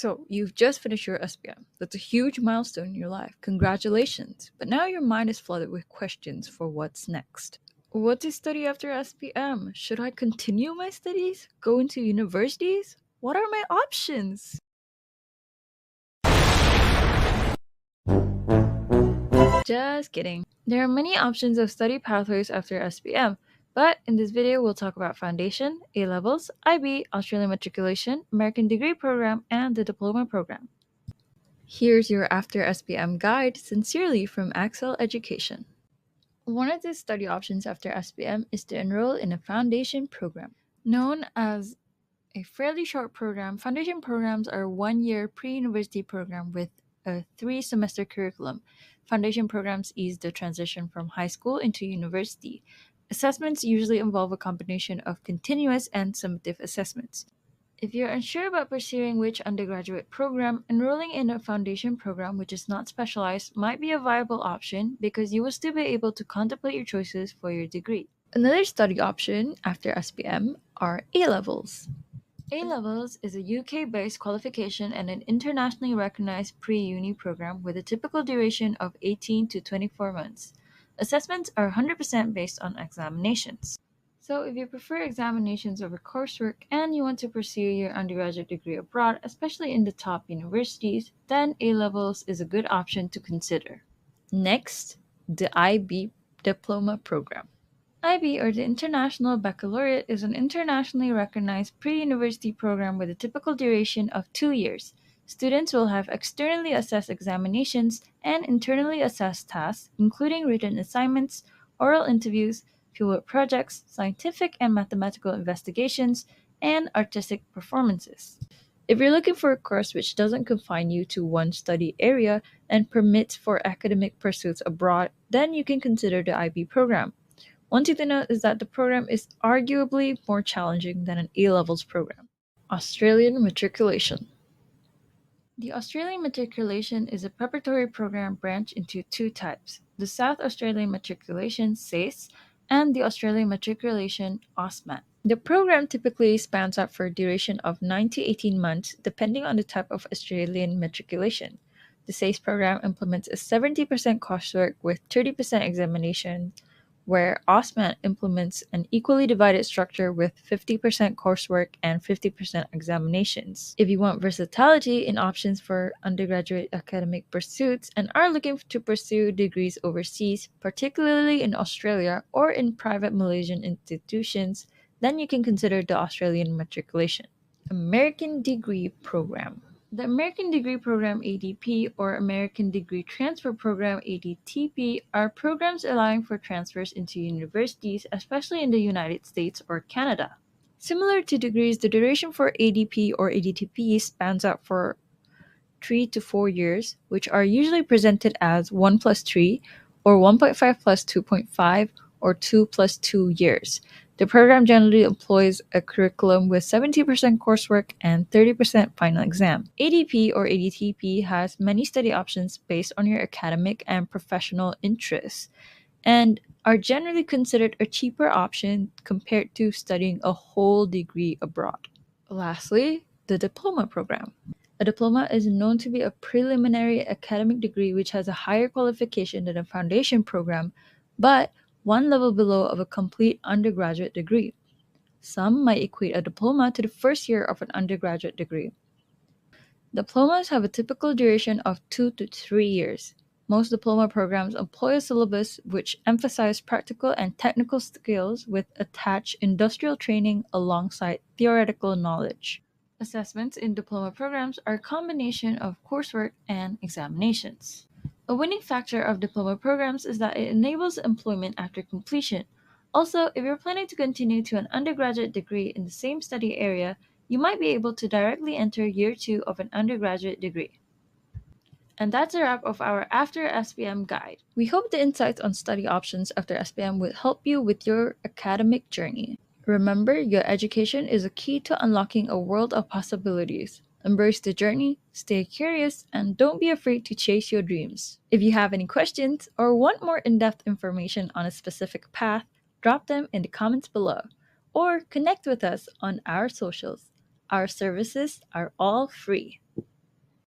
So, you've just finished your SPM. That's a huge milestone in your life. Congratulations. But now your mind is flooded with questions for what's next. What to study after SPM? Should I continue my studies? Go into universities? What are my options? Just kidding. There are many options of study pathways after SPM, but in this video we'll talk about Foundation, A-Levels, IB, Australian Matriculation, American Degree Program, and the Diploma Program. Here's your after SPM guide, sincerely from Axel Education. One of the study options after SPM is to enroll in a foundation program. Known as a fairly short program, foundation programs are a 1-year pre-university program with a 3-semester curriculum. Foundation programs ease the transition from high school into university. Assessments usually involve a combination of continuous and summative assessments. If you're unsure about pursuing which undergraduate program, enrolling in a foundation program which is not specialized might be a viable option because you will still be able to contemplate your choices for your degree. Another study option after SPM are A-Levels. A-Levels is a UK-based qualification and an internationally recognized pre-uni program with a typical duration of 18 to 24 months. Assessments are 100% based on examinations. So if you prefer examinations over coursework and you want to pursue your undergraduate degree abroad, especially in the top universities, then A-Levels is a good option to consider. Next, the IB Diploma Program. IB, or the International Baccalaureate, is an internationally recognized pre-university program with a typical duration of 2 years. Students will have externally assessed examinations and internally assessed tasks, including written assignments, oral interviews, fieldwork projects, scientific and mathematical investigations, and artistic performances. If you're looking for a course which doesn't confine you to one study area and permits for academic pursuits abroad, then you can consider the IB program. One thing to note is that the program is arguably more challenging than an A-Levels program. Australian Matriculation. The Australian Matriculation is a preparatory program branched into 2 types: the South Australian Matriculation SACE and the Australian Matriculation AusMat. The program typically spans out for a duration of 9 to 18 months depending on the type of Australian matriculation. The SACE program implements a 70% coursework with 30% examination, where AusMat implements an equally divided structure with 50% coursework and 50% examinations. If you want versatility in options for undergraduate academic pursuits and are looking to pursue degrees overseas, particularly in Australia or in private Malaysian institutions, then you can consider the Australian Matriculation. American Degree Program. The American Degree Program ADP or American Degree Transfer Program ADTP are programs allowing for transfers into universities, especially in the United States or Canada. Similar to degrees, the duration for ADP or ADTP spans out for 3 to 4 years, which are usually presented as 1 plus 3 or 1.5 plus 2.5 or 2 plus 2 years. The program generally employs a curriculum with 70% coursework and 30% final exam. ADP or ADTP has many study options based on your academic and professional interests and are generally considered a cheaper option compared to studying a whole degree abroad. Lastly, the Diploma Program. A diploma is known to be a preliminary academic degree which has a higher qualification than a foundation program, but one level below of a complete undergraduate degree. Some might equate a diploma to the first year of an undergraduate degree. Diplomas have a typical duration of 2 to 3 years. Most diploma programs employ a syllabus which emphasizes practical and technical skills with attached industrial training alongside theoretical knowledge. Assessments in diploma programs are a combination of coursework and examinations. A winning factor of diploma programs is that it enables employment after completion. Also, if you're planning to continue to an undergraduate degree in the same study area, you might be able to directly enter year 2 of an undergraduate degree. And that's a wrap of our After SPM guide. We hope the insights on study options after SPM will help you with your academic journey. Remember, your education is a key to unlocking a world of possibilities. Embrace the journey, stay curious, and don't be afraid to chase your dreams. If you have any questions or want more in-depth information on a specific path, drop them in the comments below or connect with us on our socials. Our services are all free.